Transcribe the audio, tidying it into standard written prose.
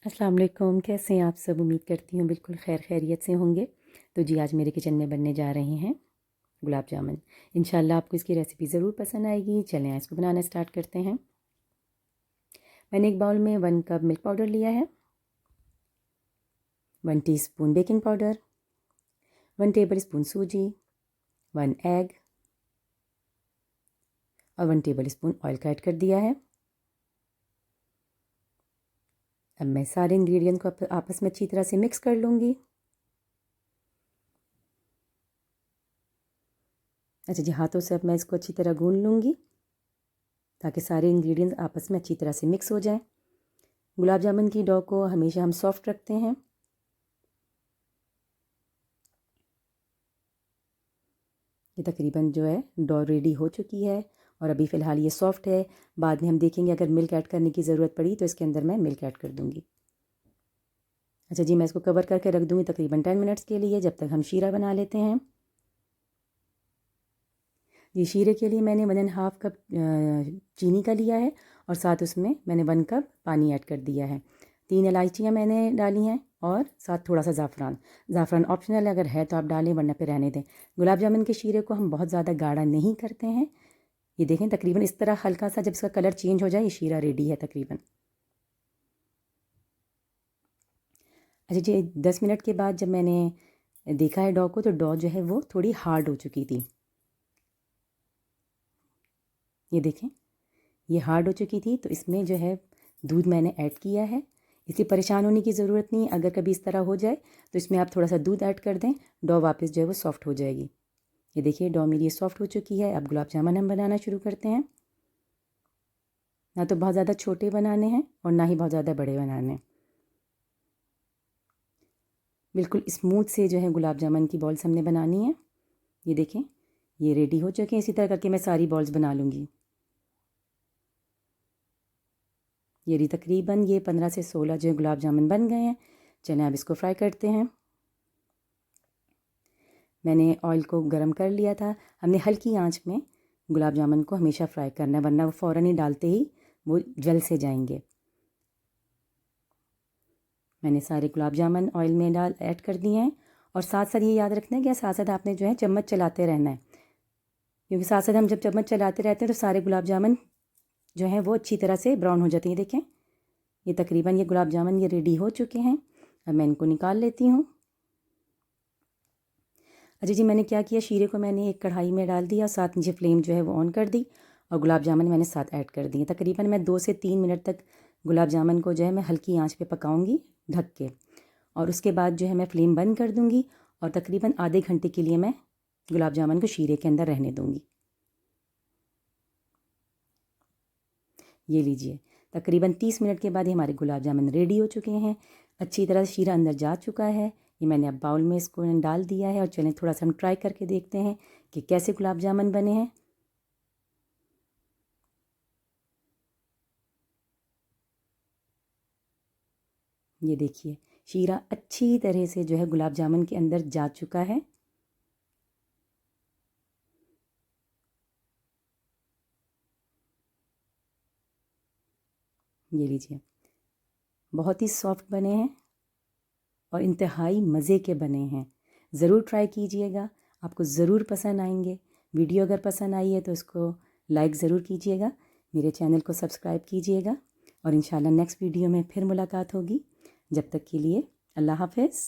अस्सलाम वालेकुम। कैसे हैं आप सब? उम्मीद करती हूँ बिल्कुल खैरियत से होंगे। तो जी आज मेरे किचन में बनने जा रहे हैं गुलाब जामुन। इंशाल्लाह आपको इसकी रेसिपी ज़रूर पसंद आएगी। चलें इसको बनाना स्टार्ट करते हैं। मैंने एक बाउल में 1 कप मिल्क पाउडर लिया है, 1 teaspoon baking powder, 1 table spoon सूजी, 1 एग और 1 टेबल स्पून ऑयल का ऐड कर दिया है। अब मैं सारे इंग्रेडिएंट को आपस में अच्छी तरह से मिक्स कर लूँगी। अच्छा जी, हाथों से अब मैं इसको अच्छी तरह गूंद लूँगी ताकि सारे इंग्रेडिएंट्स आपस में अच्छी तरह से मिक्स हो जाएं। गुलाब जामुन की डो को हमेशा हम सॉफ्ट रखते हैं। ये तकरीबन जो है डो रेडी हो चुकी है और अभी फ़िलहाल ये सॉफ्ट है। बाद में हम देखेंगे अगर मिल्क ऐड करने की ज़रूरत पड़ी तो इसके अंदर मैं मिल्क ऐड कर दूँगी। अच्छा जी, मैं इसको कवर करके रख दूँगी तकरीबन 10 मिनट्स के लिए, जब तक हम शीरा बना लेते हैं। ये शीरे के लिए मैंने 1.5 कप चीनी का लिया है और साथ उसमें मैंने 1 कप पानी ऐड कर दिया है। 3 इलायचियाँ मैंने डाली हैं और साथ थोड़ा सा ज़ाफ़रान ऑप्शनल है, अगर है तो आप डालें वरना फिर रहने दें। गुलाब जामुन के शीरे को हम बहुत ज़्यादा गाढ़ा नहीं करते हैं। ये देखें तकरीबन इस तरह हल्का सा जब इसका कलर चेंज हो जाए ये शीरा रेडी है तकरीबन। अच्छा जी, 10 मिनट के बाद जब मैंने देखा है डो को, तो डो जो है वो थोड़ी हार्ड हो चुकी थी। ये देखें ये हार्ड हो चुकी थी, तो इसमें जो है दूध मैंने ऐड किया है। इसलिए परेशान होने की ज़रूरत नहीं। अगर कभी इस तरह हो जाए तो इसमें आप थोड़ा सा दूध ऐड कर दें, डो वापस जो है वो सॉफ्ट हो जाएगी। ये देखिए डो मेरी सॉफ्ट हो चुकी है। अब गुलाब जामुन हम बनाना शुरू करते हैं। ना तो बहुत ज़्यादा छोटे बनाने हैं और ना ही बहुत ज़्यादा बड़े बनाने हैं। बिल्कुल स्मूथ से जो है गुलाब जामुन की बॉल्स हमने बनानी है। ये देखें ये रेडी हो चुके हैं। इसी तरह करके मैं सारी बॉल्स बना लूँगी। ये तकरीबन 15 से 16 जो गुलाब जामुन बन गए हैं। चलें अब इसको फ्राई करते हैं। मैंने ऑयल को गरम कर लिया था। हमने हल्की आंच में गुलाब जामुन को हमेशा फ्राई करना है, वरना वो फ़ौरन ही डालते ही वो जल से जाएंगे। मैंने सारे गुलाब जामुन ऑयल में ऐड कर दिए हैं और साथ साथ ये याद रखना है कि साथ साथ आपने जो है चम्मच चलाते रहना है, क्योंकि साथ साथ हम जब चम्मच चलाते रहते हैं तो सारे गुलाब जामुन जो हैं वो अच्छी तरह से ब्राउन हो जाते हैं। देखें ये तकरीबन ये गुलाब जामुन ये रेडी हो चुके हैं। अब मैं इनको निकाल लेती हूँ। अच्छा जी, मैंने क्या किया, शीरे को मैंने एक कढ़ाई में डाल दिया, साथ नीचे फ्लेम जो है वो ऑन कर दी और गुलाब जामुन मैंने साथ ऐड कर दिए। तकरीबन मैं 2 से 3 मिनट तक गुलाब जामुन को जो है मैं हल्की आंच पे पकाऊंगी ढक के, और उसके बाद जो है मैं फ्लेम बंद कर दूंगी और तकरीबन आधे घंटे के लिए मैं गुलाब जामुन को शीरे के अंदर रहने दूंगी। ये लीजिए तकरीबन 30 मिनट के बाद ही हमारे गुलाब जामुन रेडी हो चुके हैं। अच्छी तरह से शीरा अंदर जा चुका है। ये मैंने अब बाउल में इसको डाल दिया है और चलें थोड़ा सा हम ट्राई करके देखते हैं कि कैसे गुलाब जामुन बने हैं। ये देखिए शीरा अच्छी तरह से जो है गुलाब जामुन के अंदर जा चुका है। ये लीजिए बहुत ही सॉफ्ट बने हैं और इंतहाई मज़े के बने हैं। ज़रूर ट्राई कीजिएगा, आपको ज़रूर पसंद आएंगे। वीडियो अगर पसंद आई है तो इसको लाइक ज़रूर कीजिएगा, मेरे चैनल को सब्सक्राइब कीजिएगा और इंशाल्लाह नेक्स्ट वीडियो में फिर मुलाकात होगी। जब तक के लिए अल्लाह हाफ़िज़।